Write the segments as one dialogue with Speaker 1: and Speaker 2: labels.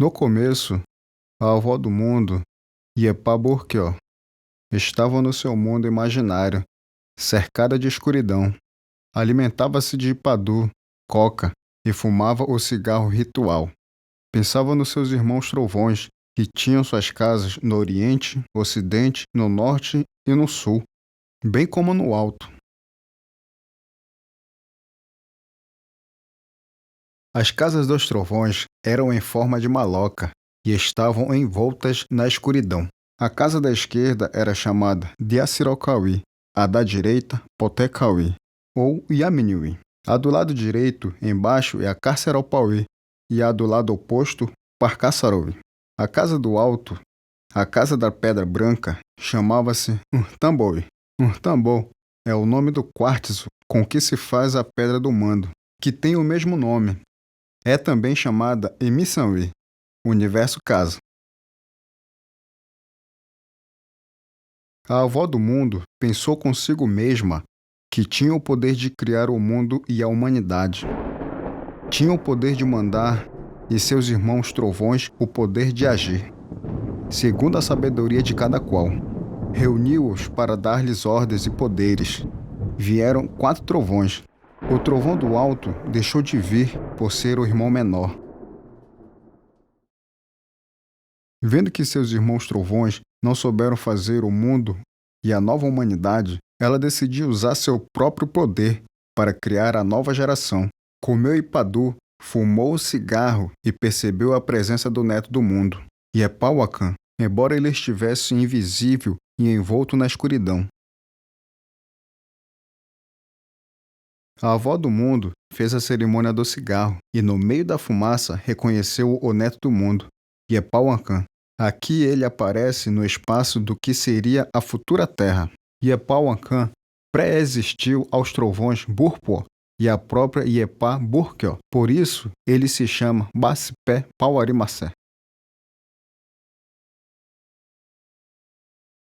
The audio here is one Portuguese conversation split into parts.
Speaker 1: No começo, a avó do mundo, Iepa Burkyo, estava no seu mundo imaginário, cercada de escuridão. Alimentava-se de padu, coca e fumava o cigarro ritual. Pensava nos seus irmãos trovões, que tinham suas casas no Oriente, Ocidente, no Norte e no Sul, bem como no Alto. As casas dos trovões eram em forma de maloca e estavam envoltas na escuridão. A casa da esquerda era chamada Diacirocaui, a da direita, Potecauí, ou Yaminiwi. A do lado direito, embaixo, é a Carceropauí, e a do lado oposto, Parcaçaroui. A casa do alto, a casa da pedra branca, chamava-se Urtamboui. Urtambo é o nome do quartzo com que se faz a pedra do mando, que tem o mesmo nome. É também chamada Emissanwi, universo casa. A avó do mundo pensou consigo mesma que tinha o poder de criar o mundo e a humanidade. Tinha o poder de mandar e seus irmãos trovões o poder de agir, segundo a sabedoria de cada qual. Reuniu-os para dar-lhes ordens e poderes. Vieram 4 trovões. O trovão do alto deixou de vir por ser o irmão menor. Vendo que seus irmãos trovões não souberam fazer o mundo e a nova humanidade, ela decidiu usar seu próprio poder para criar a nova geração. Comeu Ipadu, fumou o cigarro e percebeu a presença do neto do mundo. Iepahuacan, embora ele estivesse invisível e envolto na escuridão. A avó do mundo fez a cerimônia do cigarro e, no meio da fumaça, reconheceu o neto do mundo, Iepahuacan. Aqui ele aparece no espaço do que seria a futura Terra. Iepahuacan pré-existiu aos trovões Burpo e à própria Iepa Burkyo. Por isso, ele se chama Basipé Pauarimacé.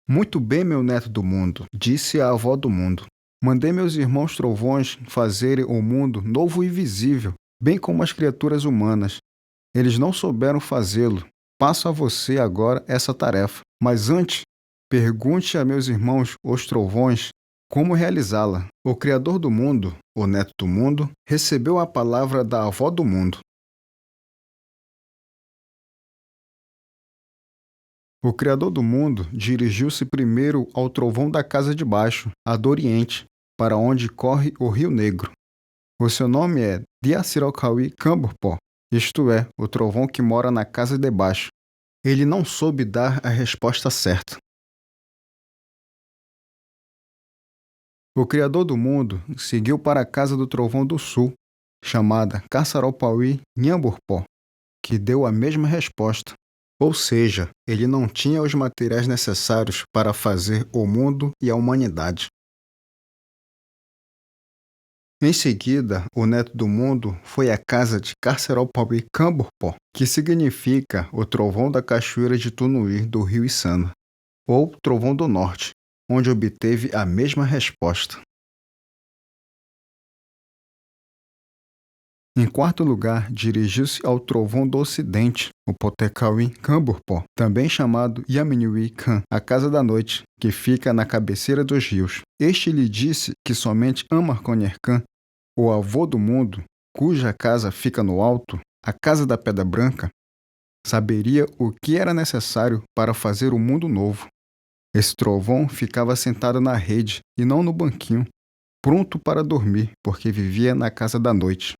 Speaker 1: Muito bem, meu neto do mundo, disse a avó do mundo. Mandei meus irmãos trovões fazerem o mundo novo e visível, bem como as criaturas humanas. Eles não souberam fazê-lo. Passo a você agora essa tarefa. Mas antes, pergunte a meus irmãos, os trovões, como realizá-la. O Criador do mundo, o neto do mundo, recebeu a palavra da avó do mundo. O Criador do mundo dirigiu-se primeiro ao trovão da casa de baixo, a do Oriente, para onde corre o Rio Negro. O seu nome é Diacirocaui Camburpó, isto é, o trovão que mora na casa de baixo. Ele não soube dar a resposta certa. O Criador do mundo seguiu para a casa do trovão do sul, chamada Caçaropauí Nhamburpó, que deu a mesma resposta. Ou seja, ele não tinha os materiais necessários para fazer o mundo e a humanidade. Em seguida, o neto do mundo foi à casa de Carceropauí Camburpó, que significa o trovão da cachoeira de Tunuí do rio Içana, ou trovão do norte, onde obteve a mesma resposta. Em quarto lugar, dirigiu-se ao trovão do ocidente, o Potecauí Camburpó, também chamado Yaminiwi Khan, a casa da noite, que fica na cabeceira dos rios. Este lhe disse que somente Amarconiercan, o avô do mundo, cuja casa fica no alto, a casa da Pedra Branca, saberia o que era necessário para fazer o mundo novo. Esse trovão ficava sentado na rede e não no banquinho, pronto para dormir, porque vivia na casa da noite.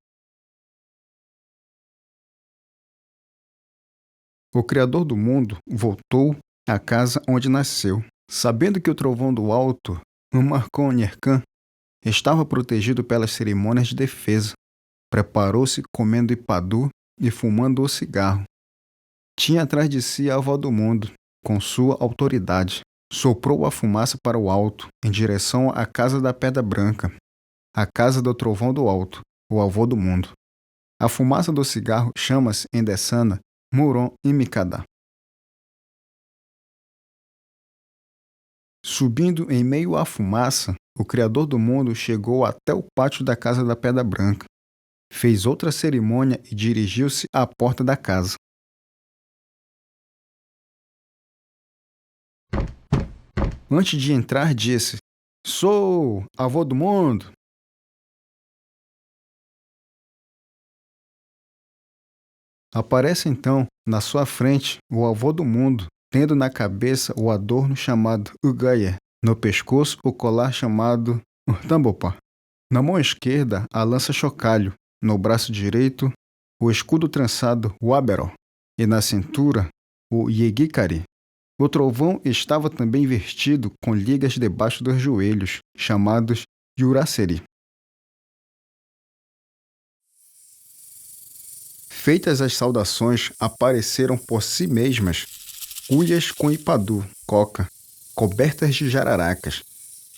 Speaker 1: O Criador do mundo voltou à casa onde nasceu. Sabendo que o trovão do alto, Umarconiercan, estava protegido pelas cerimônias de defesa, preparou-se comendo ipadu e fumando o cigarro. Tinha atrás de si a avó do mundo, com sua autoridade. Soprou a fumaça para o alto, em direção à casa da Pedra Branca, a casa do trovão do alto, o avô do mundo. A fumaça do cigarro chama-se em Dessana Muron Imikada. Subindo em meio à fumaça, o Criador do mundo chegou até o pátio da casa da Pedra Branca. Fez outra cerimônia e dirigiu-se à porta da casa. Antes de entrar, disse: Sou avô do mundo. Aparece então, na sua frente, o avô do mundo, tendo na cabeça o adorno chamado Ugaia, no pescoço o colar chamado Tambopa, na mão esquerda a lança chocalho, no braço direito o escudo trançado Wabero e na cintura o Yegikari. O trovão estava também vestido com ligas debaixo dos joelhos, chamados Yuraceri. Feitas as saudações, apareceram por si mesmas cuias com ipadu, coca, cobertas de jararacas,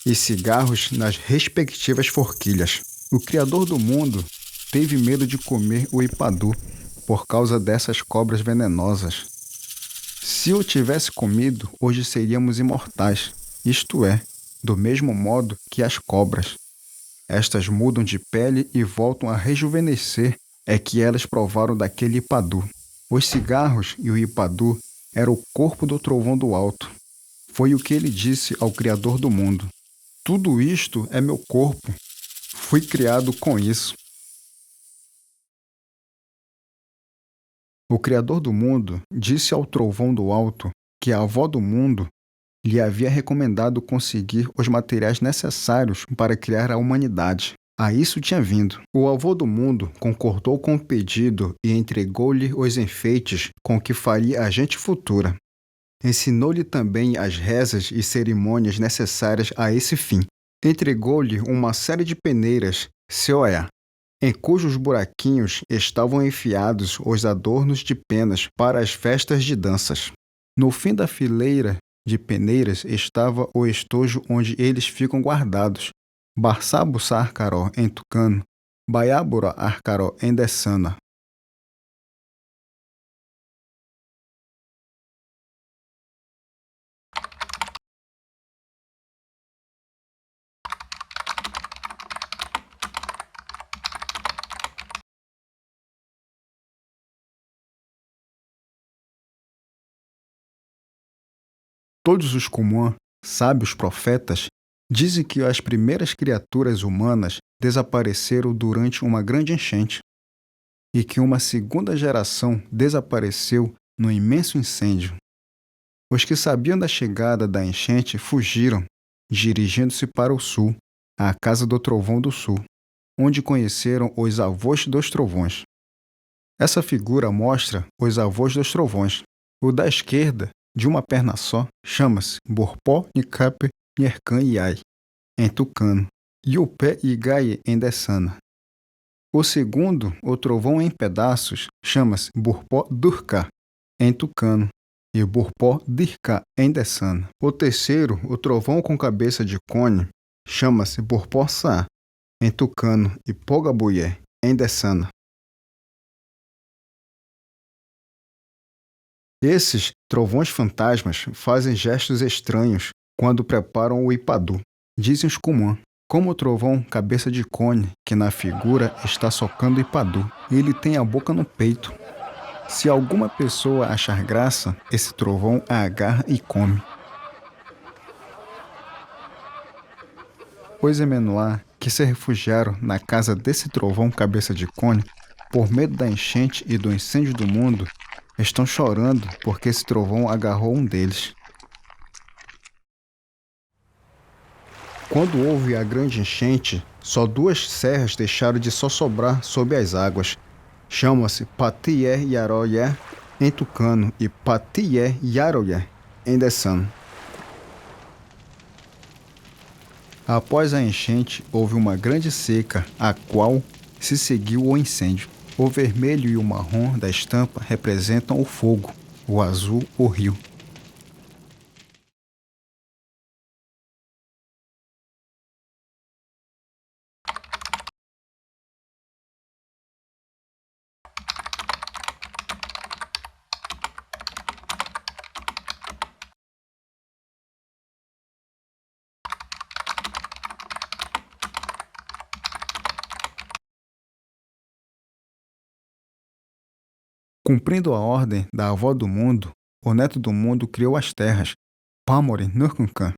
Speaker 1: e cigarros nas respectivas forquilhas. O Criador do mundo teve medo de comer o ipadu por causa dessas cobras venenosas. Se o tivesse comido, hoje seríamos imortais, isto é, do mesmo modo que as cobras. Estas mudam de pele e voltam a rejuvenescer, é que elas provaram daquele ipadu. Os cigarros e o ipadu eram o corpo do trovão do alto. Foi o que ele disse ao Criador do mundo. Tudo isto é meu corpo. Fui criado com isso. O Criador do mundo disse ao trovão do alto que a avó do mundo lhe havia recomendado conseguir os materiais necessários para criar a humanidade. A isso tinha vindo. O avô do mundo concordou com o pedido e entregou-lhe os enfeites com que faria a gente futura. Ensinou-lhe também as rezas e cerimônias necessárias a esse fim. Entregou-lhe uma série de peneiras, seoé, em cujos buraquinhos estavam enfiados os adornos de penas para as festas de danças. No fim da fileira de peneiras estava o estojo onde eles ficam guardados. Barçabu Sarcaró em tucano, Baiábura Arcaró em dessana. Todos os Kumã, sábios profetas, dizem que as primeiras criaturas humanas desapareceram durante uma grande enchente e que uma segunda geração desapareceu no imenso incêndio. Os que sabiam da chegada da enchente fugiram, dirigindo-se para o sul, à casa do Trovão do Sul, onde conheceram os avós dos trovões. Essa figura mostra os avós dos trovões. O da esquerda, de uma perna só, chama-se Borpó Nicape Niercan Iai, em tucano, e o pé Igai em dessana. O segundo, o trovão em pedaços, chama-se Burpó Durká, em tucano, e Burpó Dirká em dessana. O terceiro, o trovão com cabeça de cone, chama-se Burpó Saá, em tucano, e Pogabuyé, em dessana. Esses trovões fantasmas fazem gestos estranhos quando preparam o ipadu. Dizem os Kumã, como o trovão cabeça de cone, que na figura está socando o ipadu. Ele tem a boca no peito. Se alguma pessoa achar graça, esse trovão a agarra e come. Os Emenuá, que se refugiaram na casa desse trovão cabeça de cone, por medo da enchente e do incêndio do mundo, estão chorando porque esse trovão agarrou um deles. Quando houve a grande enchente, só duas serras deixaram de sossobrar sob as águas. Chama-se Patié Yaroyé em tucano e Patié Yaroyé em dessano. Após a enchente, houve uma grande seca, a qual se seguiu o incêndio. O vermelho e o marrom da estampa representam o fogo, o azul, o rio. Cumprindo a ordem da avó do mundo, o neto do mundo criou as terras, Pamorin Nurkunkan,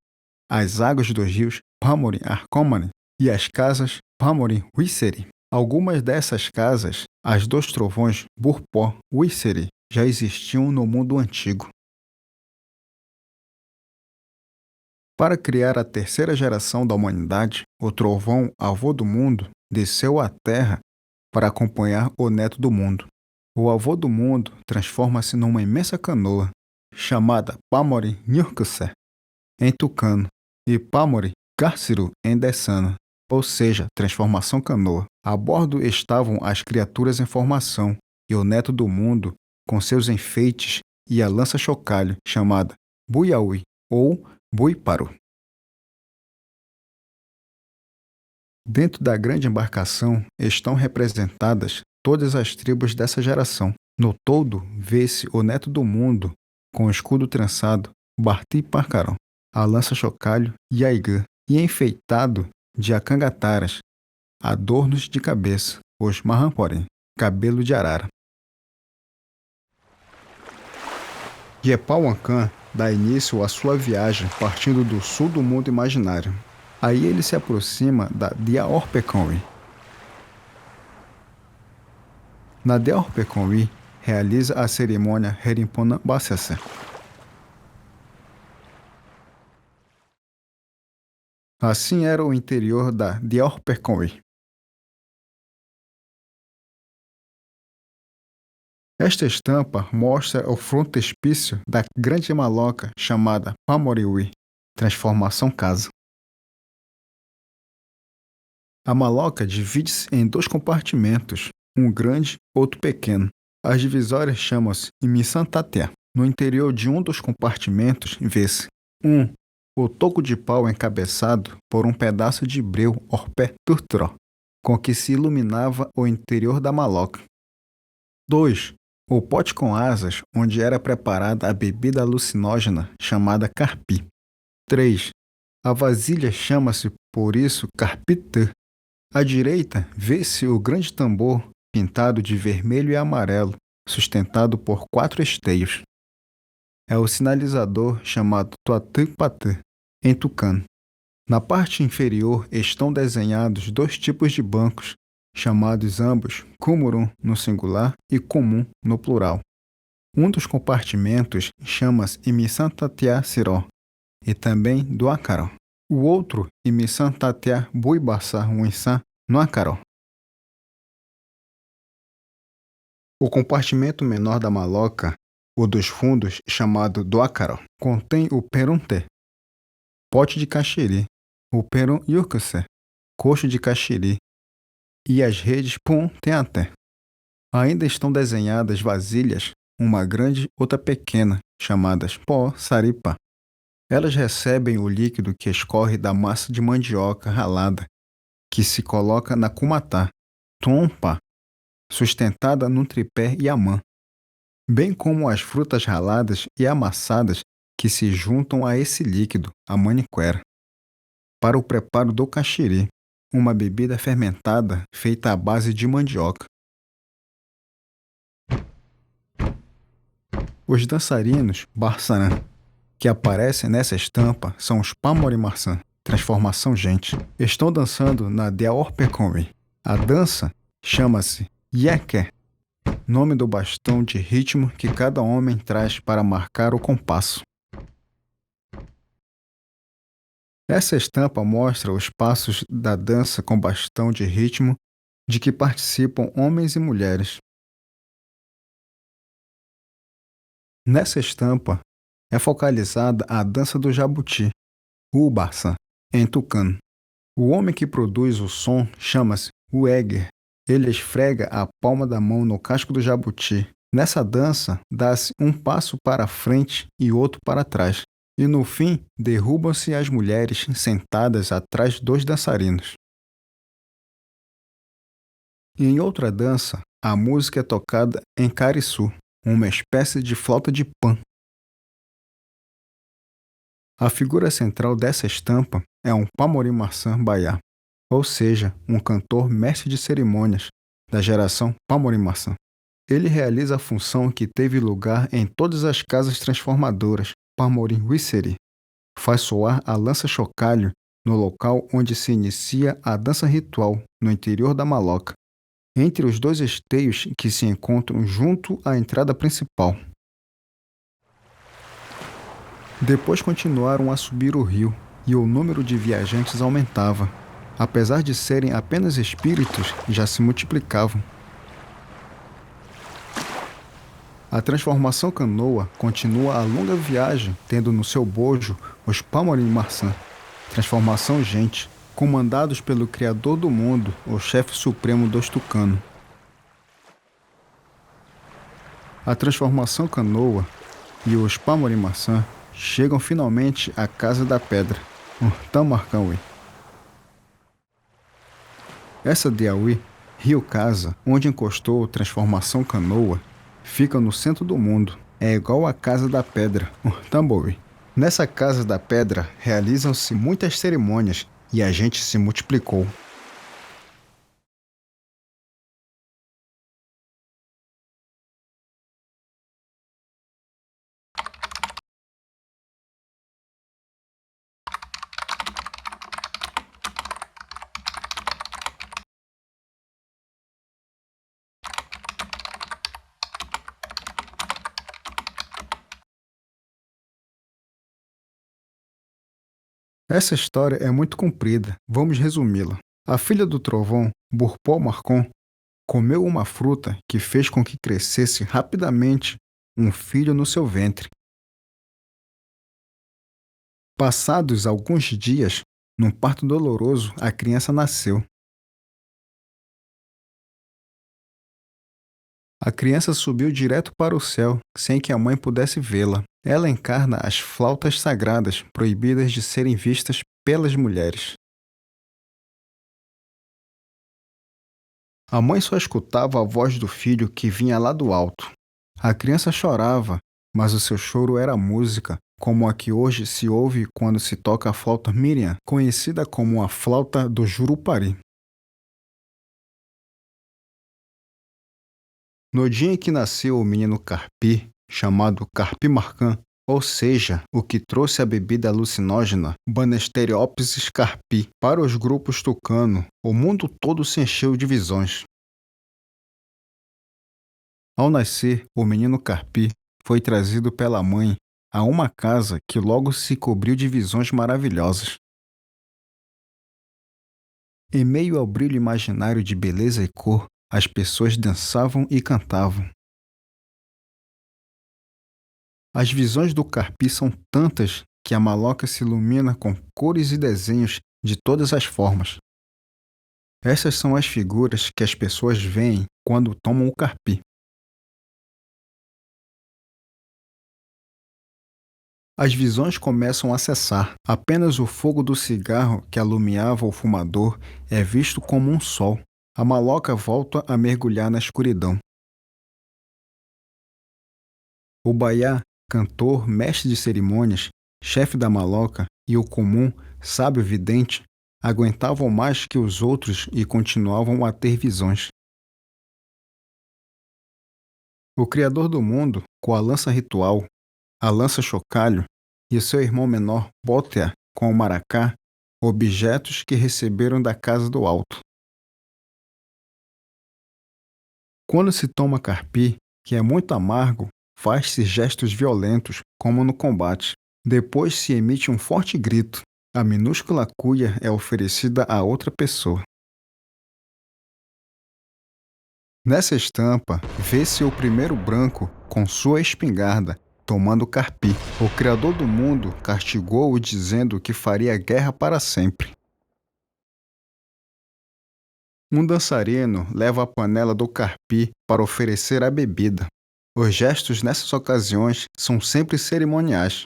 Speaker 1: as águas dos rios Pamorin Arcomarin e as casas Pamorin Wisseri. Algumas dessas casas, as dos trovões Burpó Wisseri, já existiam no mundo antigo. Para criar a terceira geração da humanidade, o trovão, avô do mundo, desceu à Terra para acompanhar o neto do mundo. O avô do mundo transforma-se numa imensa canoa, chamada Pamori Nyurkuse, em tucano, e Pamori Garciru em Dessana, ou seja, transformação canoa. A bordo estavam as criaturas em formação e o neto do mundo com seus enfeites e a lança-chocalho, chamada Buiaui ou Buiparu. Dentro da grande embarcação estão representadas todas as tribos dessa geração. No todo, vê-se o neto do mundo com o escudo trançado, Barti Parcarão, a lança-chocalho Yaigã, e enfeitado de acangataras, adornos de cabeça, os Mahamporém, cabelo de arara. Yepawancan dá início à sua viagem partindo do sul do mundo imaginário. Aí ele se aproxima da Diaorpeconwi. Na Diaorpeconwi, realiza a cerimônia Herimpona Bassessa. Assim era o interior da Diaorpeconwi. Esta estampa mostra o frontispício da grande maloca chamada Pamoriwi, transformação casa. A maloca divide-se em 2 compartimentos, um grande, outro pequeno. As divisórias chamam-se Imisantaté. No interior de um dos compartimentos vê-se 1. O toco de pau encabeçado por um pedaço de breu orpé turtró, com que se iluminava o interior da maloca. 2. O pote com asas, onde era preparada a bebida alucinógena chamada carpi. 3. A vasilha chama-se, por isso, carpitã. À direita, vê-se o grande tambor pintado de vermelho e amarelo, sustentado por 4 esteios. É o sinalizador chamado Tuatupatã, em tucano. Na parte inferior estão desenhados 2 tipos de bancos, chamados ambos Kumurum no singular e comum no plural. Um dos compartimentos chama-se Imisantatia Siró e também do Acaró. O outro Imisantatia Buibassá Uinsan no Acaró. O compartimento menor da maloca, o dos fundos, chamado do Acaró, contém o perunté, pote de caxiri, o perum yurkuse, coxo de caxiri, e as redes pum teaté. Ainda estão desenhadas vasilhas, uma grande, outra pequena, chamadas pó saripa. Elas recebem o líquido que escorre da massa de mandioca ralada, que se coloca na cumatá, tompa, sustentada num tripé Yamã, bem como as frutas raladas e amassadas que se juntam a esse líquido, a maniquera, para o preparo do caxiri, uma bebida fermentada feita à base de mandioca. Os dançarinos Barsanã, que aparecem nessa estampa, são os Pamorimarsan, transformação gente. Estão dançando na Diaorpeconwi. A dança chama-se Yeké, nome do bastão de ritmo que cada homem traz para marcar o compasso. Essa estampa mostra os passos da dança com bastão de ritmo de que participam homens e mulheres. Nessa estampa é focalizada a dança do jabuti, o Barsan, em tucano. O homem que produz o som chama-se Ueger. Ele esfrega a palma da mão no casco do jabuti. Nessa dança, dá-se um passo para frente e outro para trás. E no fim, derrubam-se as mulheres sentadas atrás dos dançarinos. Em outra dança, a música é tocada em cariçu, uma espécie de flauta de pan. A figura central dessa estampa é um Pamorimarsan Baiá, ou seja, um cantor mestre de cerimônias da geração Pamorimarsan. Ele realiza a função que teve lugar em todas as casas transformadoras Pamorim Wisseri, faz soar a lança-chocalho no local onde se inicia a dança ritual, no interior da maloca, entre os dois esteios que se encontram junto à entrada principal. Depois continuaram a subir o rio, e o número de viajantes aumentava. Apesar de serem apenas espíritos, já se multiplicavam. A transformação canoa continua a longa viagem, tendo no seu bojo os Palmarim-Marsan. Transformação gente, comandados pelo Criador do mundo, o chefe supremo dos Tucano. A transformação canoa e os Palmarim-Marsan chegam finalmente à Casa da Pedra, Tamarcanwi. Essa Diawi, rio Casa, onde encostou a transformação canoa, fica no centro do mundo. É igual à Casa da Pedra, Tambowi. Nessa Casa da Pedra realizam-se muitas cerimônias e a gente se multiplicou. Essa história é muito comprida, vamos resumi-la. A filha do trovão, Burpol Marcon, comeu uma fruta que fez com que crescesse rapidamente um filho no seu ventre. Passados alguns dias, num parto doloroso, a criança nasceu. A criança subiu direto para o céu, sem que a mãe pudesse vê-la. Ela encarna as flautas sagradas, proibidas de serem vistas pelas mulheres. A mãe só escutava a voz do filho que vinha lá do alto. A criança chorava, mas o seu choro era música, como a que hoje se ouve quando se toca a flauta Miriam, conhecida como a flauta do Jurupari. No dia em que nasceu o menino Carpi, chamado Carpi Marcan, ou seja, o que trouxe a bebida alucinógena Banesteriopsis carpi para os grupos tucano, o mundo todo se encheu de visões. Ao nascer, o menino Carpi foi trazido pela mãe a uma casa que logo se cobriu de visões maravilhosas. Em meio ao brilho imaginário de beleza e cor, as pessoas dançavam e cantavam. As visões do Carpi são tantas que a maloca se ilumina com cores e desenhos de todas as formas. Essas são as figuras que as pessoas veem quando tomam o Carpi. As visões começam a cessar. Apenas o fogo do cigarro que alumiava o fumador é visto como um sol. A maloca volta a mergulhar na escuridão. O baiá, cantor, mestre de cerimônias, chefe da maloca, e o comum, sábio vidente, aguentavam mais que os outros e continuavam a ter visões. O Criador do mundo, com a lança ritual, a lança chocalho, e o seu irmão menor, Bótea, com o maracá, objetos que receberam da casa do alto. Quando se toma carpi, que é muito amargo, faz-se gestos violentos, como no combate. Depois se emite um forte grito. A minúscula cuia é oferecida a outra pessoa. Nessa estampa, vê-se o primeiro branco com sua espingarda, tomando carpi. O Criador do mundo castigou-o dizendo que faria guerra para sempre. Um dançarino leva a panela do carpi para oferecer a bebida. Os gestos nessas ocasiões são sempre cerimoniais.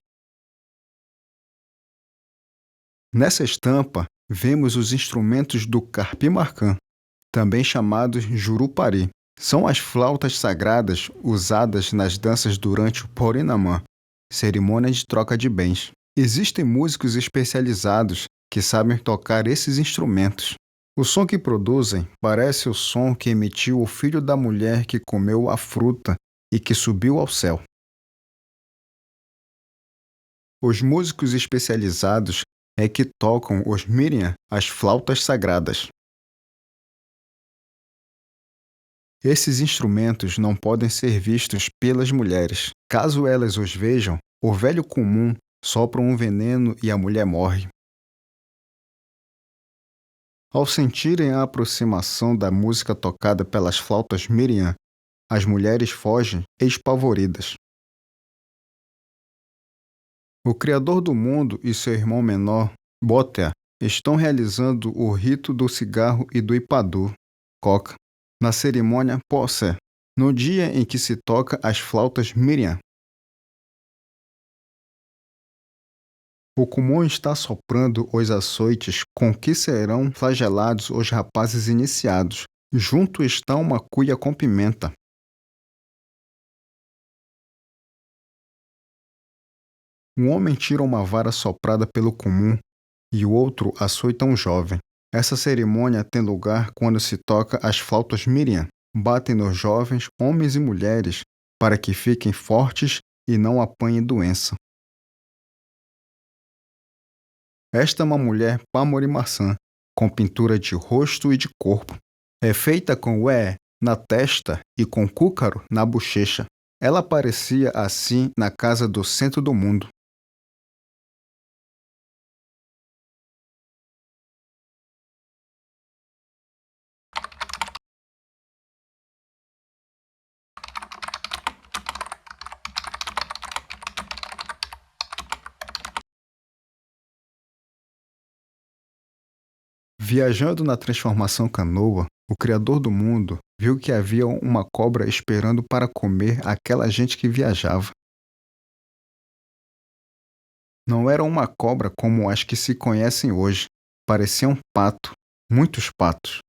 Speaker 1: Nessa estampa, vemos os instrumentos do Carpi Marcan, também chamados Jurupari. São as flautas sagradas usadas nas danças durante o Porinamã, cerimônia de troca de bens. Existem músicos especializados que sabem tocar esses instrumentos. O som que produzem parece o som que emitiu o filho da mulher que comeu a fruta e que subiu ao céu. Os músicos especializados é que tocam os Miriam, as flautas sagradas. Esses instrumentos não podem ser vistos pelas mulheres. Caso elas os vejam, o velho comum sopra um veneno e a mulher morre. Ao sentirem a aproximação da música tocada pelas flautas Miriam, as mulheres fogem espavoridas. O Criador do mundo e seu irmão menor, Botea, estão realizando o rito do cigarro e do ipadu, coca, na cerimônia Possé, no dia em que se toca as flautas Miriam. O comum está soprando os açoites com que serão flagelados os rapazes iniciados. Junto está uma cuia com pimenta. Um homem tira uma vara soprada pelo comum e o outro açoita um jovem. Essa cerimônia tem lugar quando se toca as flautas Miriam. Batem nos jovens, homens e mulheres, para que fiquem fortes e não apanhem doença. Esta é uma mulher pamori-maçã, com pintura de rosto e de corpo. É feita com ué na testa e com cúcaro na bochecha. Ela aparecia assim na casa do centro do mundo. Viajando na transformação canoa, o Criador do mundo viu que havia uma cobra esperando para comer aquela gente que viajava. Não era uma cobra como as que se conhecem hoje. Parecia um pato, muitos patos.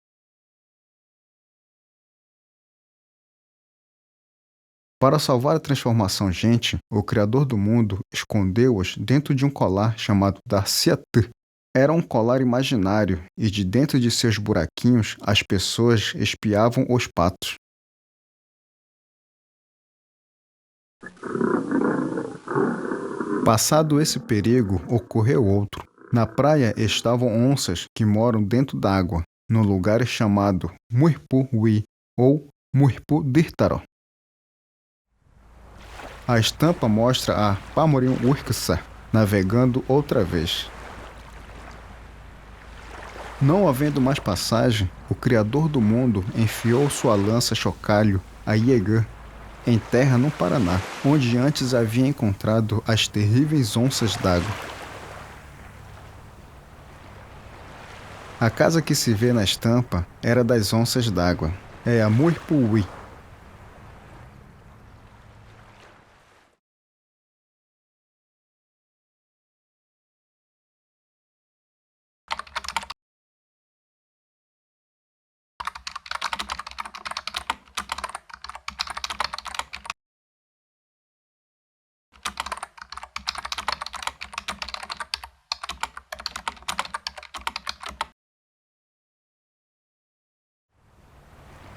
Speaker 1: Para salvar a transformação gente, o Criador do mundo escondeu-os dentro de um colar chamado Darciatã. Era um colar imaginário e de dentro de seus buraquinhos as pessoas espiavam os patos. Passado esse perigo, ocorreu outro. Na praia estavam onças que moram dentro d'água, num lugar chamado Muirpu-wi ou Muirpu-dirtaró. A estampa mostra a Pamorim-Urksa navegando outra vez. Não havendo mais passagem, o Criador do mundo enfiou sua lança chocalho, a Iegã, em terra no Paraná, onde antes havia encontrado as terríveis onças d'água. A casa que se vê na estampa era das onças d'água. É a Muirpuwi.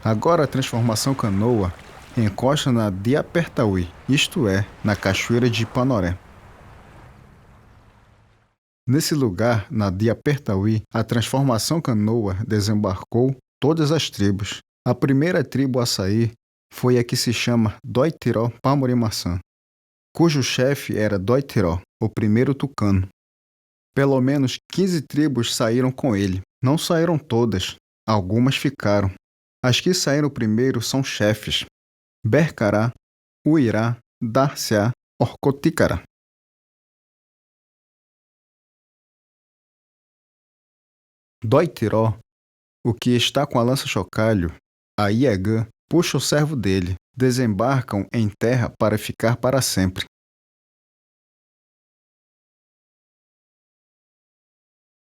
Speaker 1: Agora a transformação canoa encosta na Diapertauí, isto é, na cachoeira de Panoré. Nesse lugar, na Diapertauí, a transformação canoa desembarcou todas as tribos. A primeira tribo a sair foi a que se chama Doitiró Pamori-Maçã, cujo chefe era Doitiró, o primeiro tucano. Pelo menos 15 tribos saíram com ele. Não saíram todas, algumas ficaram. As que saíram primeiro são chefes: Bercará, Uirá, Darciá, Orcotícara. Doitiró, o que está com a lança-chocalho, a Iegã, puxa o servo dele, desembarcam em terra para ficar para sempre.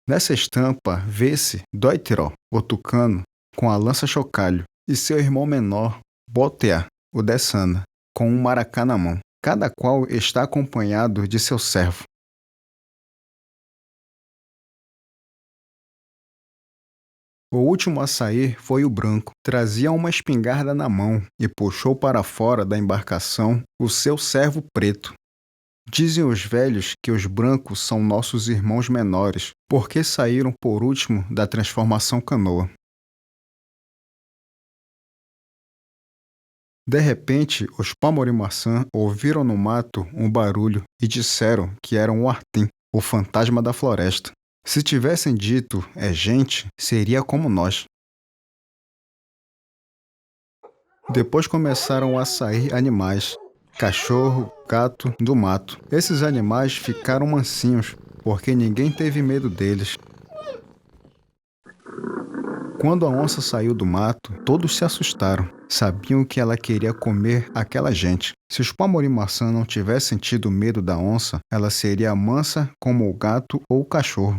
Speaker 1: Nessa estampa vê-se Doitiró, o tucano, com a lança-chocalho, e seu irmão menor, Botea, o Dessana, com um maracá na mão. Cada qual está acompanhado de seu servo. O último a sair foi o branco. Trazia uma espingarda na mão e puxou para fora da embarcação o seu servo preto. Dizem os velhos que os brancos são nossos irmãos menores, porque saíram por último da transformação canoa. De repente, os Pamori-Maçã ouviram no mato um barulho e disseram que era um Artim, o fantasma da floresta. Se tivessem dito é gente, seria como nós. Depois começaram a sair animais, cachorro, gato, do mato. Esses animais ficaram mansinhos, porque ninguém teve medo deles. Quando a onça saiu do mato, todos se assustaram. Sabiam que ela queria comer aquela gente. Se os Pamori-Maçã não tivessem tido medo da onça, ela seria mansa como o gato ou o cachorro.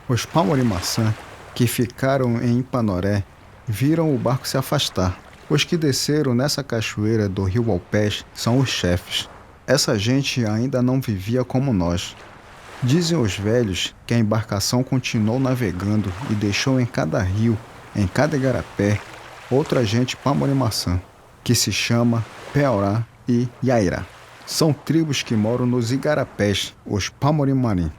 Speaker 1: Os Pamori-Maçã, que ficaram em Ipanoré, viram o barco se afastar. Os que desceram nessa cachoeira do rio Alpés são os chefes. Essa gente ainda não vivia como nós. Dizem os velhos que a embarcação continuou navegando e deixou em cada rio, em cada igarapé, outra gente Pamori-Maçã, que se chama Peorá e Yairá. São tribos que moram nos igarapés, os Pamori-Marim.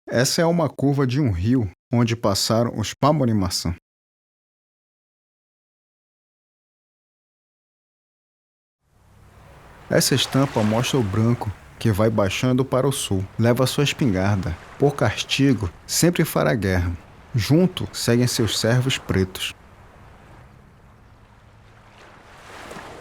Speaker 1: Essa é uma curva de um rio onde passaram os Pamori-Maçã. Essa estampa mostra o branco que vai baixando para o sul, leva sua espingarda. Por castigo, sempre fará guerra. Junto seguem seus servos pretos.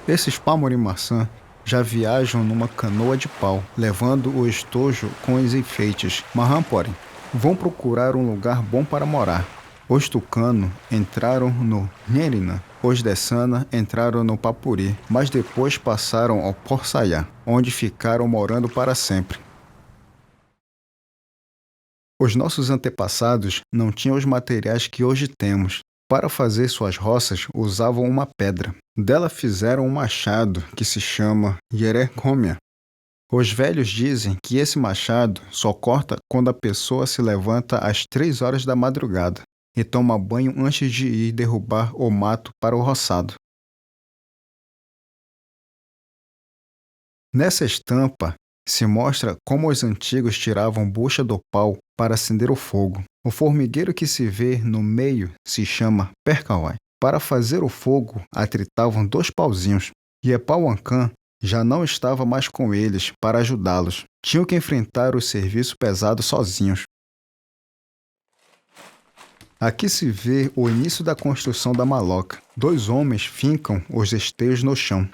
Speaker 1: Esses Pamori-Maçã já viajam numa canoa de pau, levando o estojo com os enfeites Mahampori. Vão procurar um lugar bom para morar. Os Tucano entraram no Nherina, os Dessana entraram no Papuri, mas depois passaram ao Porçaiá, onde ficaram morando para sempre. Os nossos antepassados não tinham os materiais que hoje temos. Para fazer suas roças, usavam uma pedra. Dela fizeram um machado que se chama Yerecômia. Os velhos dizem que esse machado só corta quando a pessoa se levanta às 3 horas da madrugada e toma banho antes de ir derrubar o mato para o roçado. Nessa estampa, se mostra como os antigos tiravam bucha do pau para acender o fogo. O formigueiro que se vê no meio se chama percauai. Para fazer o fogo, atritavam 2 pauzinhos, e Epauancã já não estava mais com eles para ajudá-los. Tinham que enfrentar o serviço pesado sozinhos. Aqui se vê o início da construção da maloca. 2 homens fincam os esteios no chão.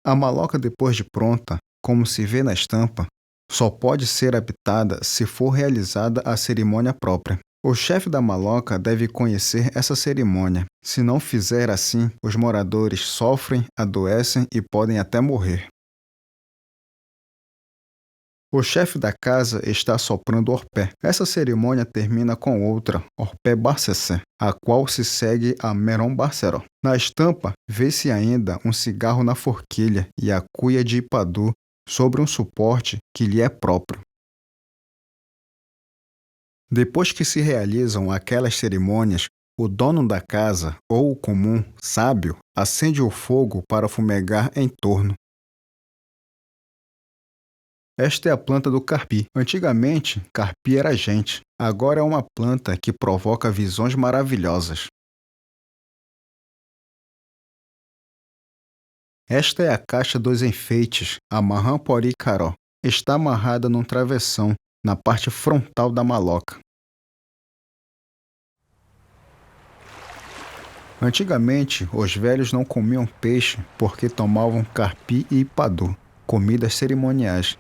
Speaker 1: A maloca, depois de pronta, como se vê na estampa, só pode ser habitada se for realizada a cerimônia própria. O chefe da maloca deve conhecer essa cerimônia. Se não fizer assim, os moradores sofrem, adoecem e podem até morrer. O chefe da casa está soprando orpé. Essa cerimônia termina com outra, orpé barcessé, a qual se segue a meron barceró. Na estampa, vê-se ainda um cigarro na forquilha e a cuia de ipadu sobre um suporte que lhe é próprio. Depois que se realizam aquelas cerimônias, o dono da casa, ou o comum, sábio, acende o fogo para fumegar em torno. Esta é a planta do carpi. Antigamente, carpi era gente. Agora é uma planta que provoca visões maravilhosas. Esta é a caixa dos enfeites, a Mahampori-Caró. Está amarrada num travessão, na parte frontal da maloca. Antigamente, os velhos não comiam peixe porque tomavam carpi e ipadu, comidas cerimoniais,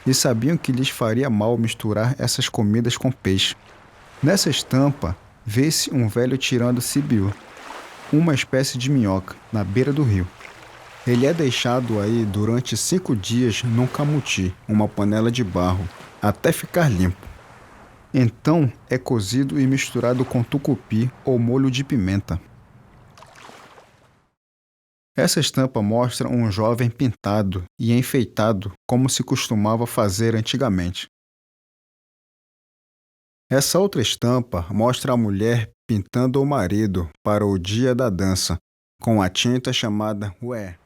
Speaker 1: e sabiam que lhes faria mal misturar essas comidas com peixe. Nessa estampa, vê-se um velho tirando cibiú, uma espécie de minhoca, na beira do rio. Ele é deixado aí durante 5 dias num camuti, uma panela de barro, até ficar limpo. Então, é cozido e misturado com tucupi ou molho de pimenta. Essa estampa mostra um jovem pintado e enfeitado como se costumava fazer antigamente. Essa outra estampa mostra a mulher pintando o marido para o dia da dança, com a tinta chamada Wé.